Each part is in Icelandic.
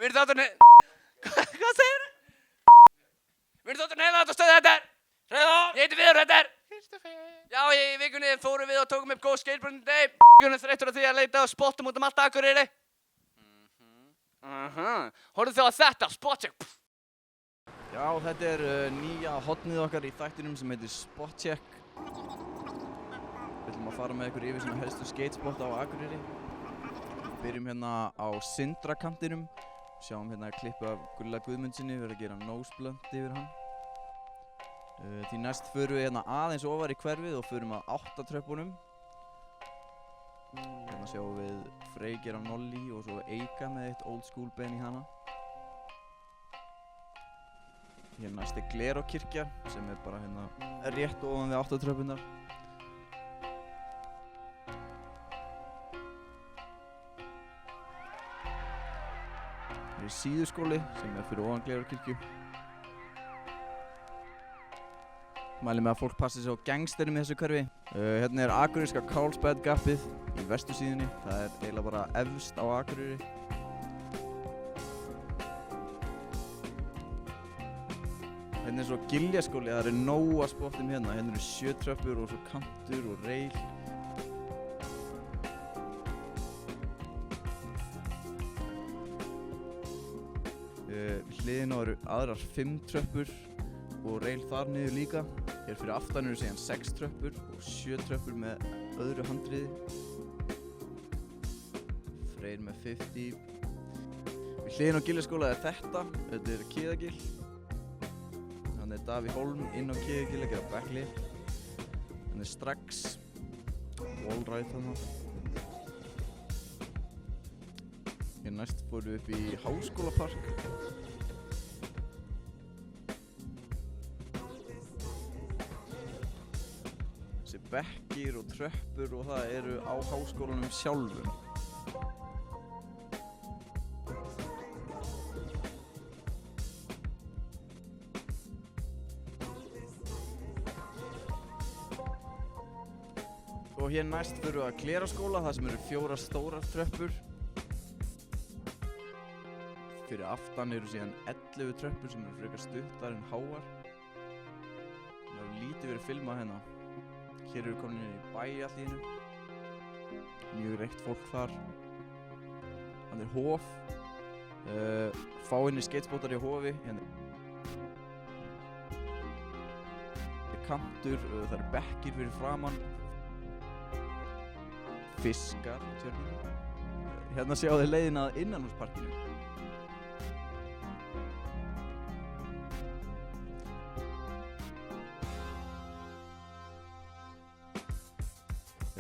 Við erum þátturinn... Hvað segir það? Við erum þátturinn heila þetta stöðu þetta er... Ég heiti Viður, þetta er... Já, í vikunni fórum við og tókum upp góð skateboarding day. Við erum þreyttur á því að leita á spottum út allt Akureyri. Horfðu þið á þetta, spotcheck. Já, þetta er nýja hornið okkar í þættinum sem heitir Spotcheck. Við ætlum að fara með ykkur yfir svona helstu skatespotta á Akureyri. Byrjum hérna á Sindrakantinum. Sjáum hérna klippu af Gulla Guðmundsinni, við erum að gera noseblunt yfir hann. Því næst förum við hérna aðeins ofar í hverfið og förum að 8 tröppunum. Hérna sjáum við Frey gera nollie og svo Eika með eitt old school ben í hana. Hérna næst er Glerárkirkja sem er bara hérna rétt ofan við 8 tröppunar. Hér er Síðuskóli sem er fyrir ofan Glerárkirkju. Mæli með að fólk passi sig á gangsterum í þessu hverfi. Hérna er akureyriska Carlsbad-gappið í vestursíðunni. Það er eiginlega bara efst á Akureyri. Hérna er svo Giljaskóli, það eru nóg að spottum hérna. Hérna eru 7 tröppur og svo kantur og reil. Við hliðina eru aðrar 5 tröppur og reil þar niður líka. Hér fyrir aftan eru síðan 6 tröppur og 7 tröppur með öðru handriði. Freyr með 50. Við hliðina á Giljaskóla er þetta er Kiðagil. Þannig er Davíð Hólm inn á Kiðagil að gera backlift. Þannig er Strax, wallride þarna. Hér næst fórum við upp í Háskólapark. Bekkir og tröppur og það eru á háskólanum sjálfum. Og hér næst förum við að Glerárskóla, það sem eru 4 stórar tröppur. Fyrir aftan eru síðan 11 tröppur sem eru frekar stuttar en háar. Það hefur lítið verið filmað hérna. Hér eru komin inn í bæ allt í einu. Mjög reykt fólk þar. Hann er Hof. Fáeinir skatespotar í Hofi. Hérna er kantur, það eru bekkir fyrir framann. Fiskar í tjörninni. Hérna sjáu þið leiðina að innanhúsparkinu.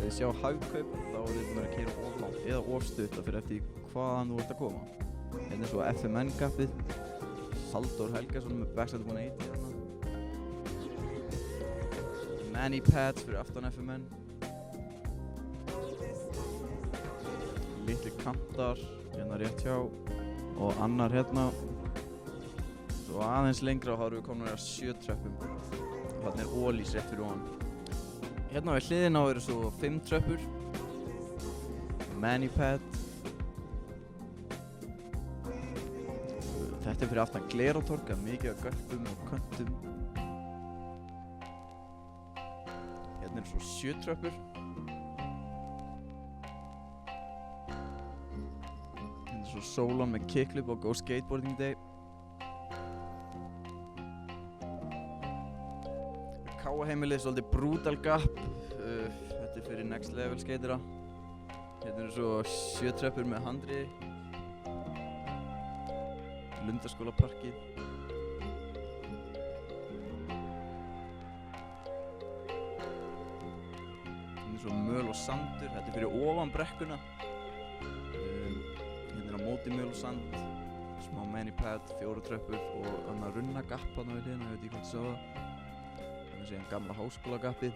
Ef þið sjá Hagkaup, þá er þið búin að keyra of langt eða of stutt fyrir eftir hvaðan þú ert að koma. Hérna er svo FMN-gappið. Halldór Helgason með backside 180 hérna. Manny pads fyrir aftan FMN. Litli kantar, hérna rétt hjá. Og annar hérna. Svo aðeins lengra og þá erum við komin að 7 tröppum. Og þarna er Ólís rétt fyrir ofan. Hérna við hliðina á eru svo 5 tröppur. Manny pad. Þetta er fyrir aftan Glerártorg, mikið af göppum og köntum. Hérna eru svo 7 tröppur. Hérna er svo Sólon með kickflip og Go Skateboarding Day. Káaheimilið er svolítið brutal gap. Þetta er fyrir next level skatera. Hérna eru svo 7 tröppur með handriði. Lundarskólaparkið. Hérna er svo möl og sandur. Þetta er fyrir ofan brekkuna. Hérna er á móti möl og sand. Smá manny pad, 4 tröppur og þarna runnagapp þarna við hliðina, ég veit ekki hvað þið sá það. Síðan gamla háskólagappið.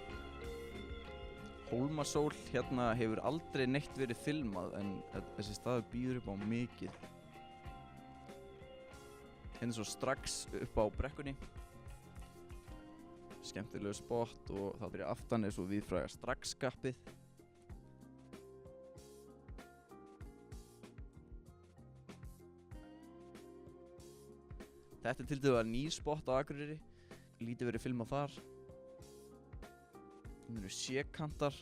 Hólmasól, hérna hefur aldrei neitt verið filmað en þessi staður býður upp á mikið. Hérna er svo Strax upp á brekkunni. Skemmtilegu spott og það fyrir aftan er svo víðfræga Strax-gappið. Þetta til dæmis ný spott á Akureyri. Lítið verið filmað þar. Það eru sékantar.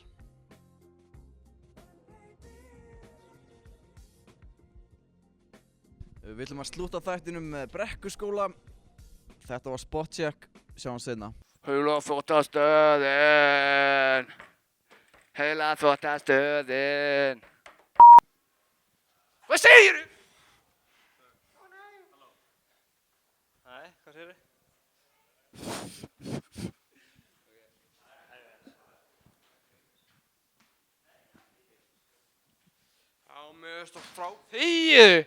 Við ætlum að slúta þættinum með Brekkuskóla. Þetta var Spotcheck. Sjáum seinna. Heilafþvottastöðin. Heilafþvottastöðin. Hvað segirðu? Nei, hvað segirðu? Já, mér finnst það frá. Þegiðu!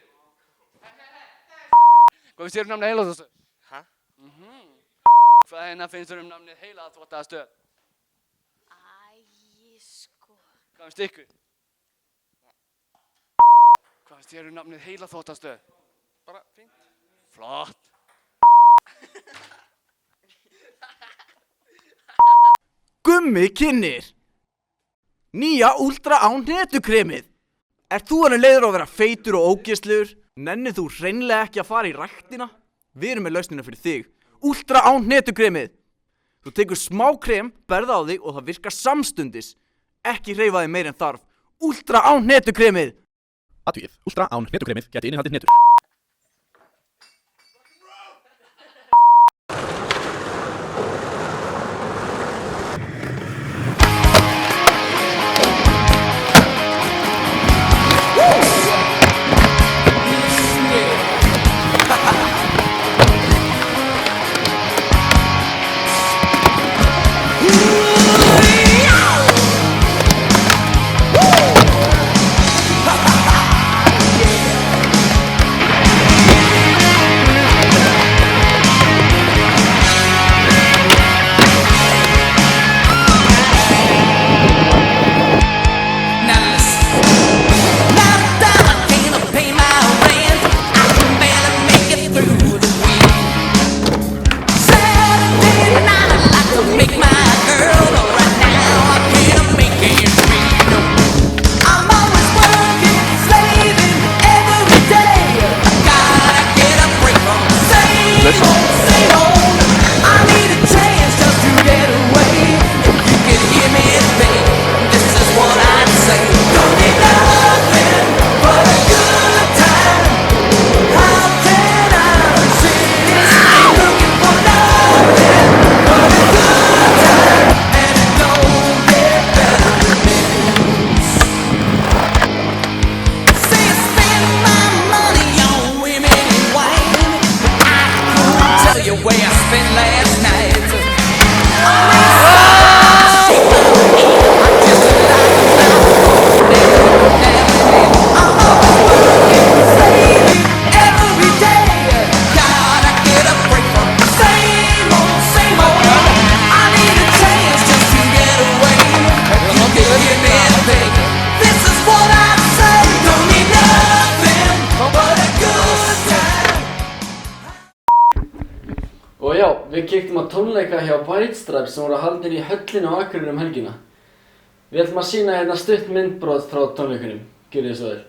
Hvað finnst þér namnið Heilaþvottastöð? Hæ? Hvað finnst þér namnið Heilaþvottastöð? Hvað finnst ykkur? Hvað finnst þér namnið Heilaþvottastöð? Bara fínt. Flott! Gummi kynnir nýja Ultra Án hnetukremið. Ert þú hann leiður á að vera feitur og ógeðslegur? Nennir þú hreinlega ekki að fara í ræktina? Við erum með lausnina fyrir þig. Ultra Án hnetukremið. Þú tekur smá krem, berð á þig og það virkar samstundis. Ekki hreyfa þig meir en þarf. Ultra Án hnetukremið. Athugið, Ultra Án hnetukremið gæti innihaldið hnetur. Og já, við kíktum á tónleika hjá White Stripes sem voru haldin í höllinni á Akureyri um helgina. Við ætlum að sýna hérna stutt myndbrot frá tónleikunum. Gjörið þið svo vel.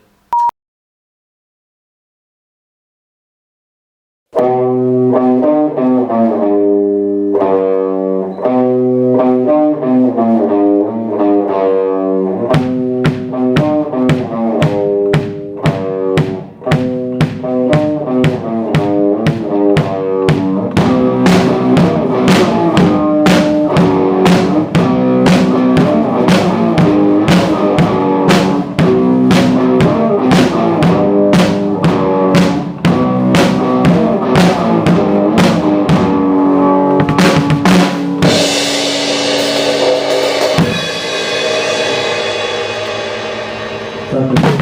Thank you.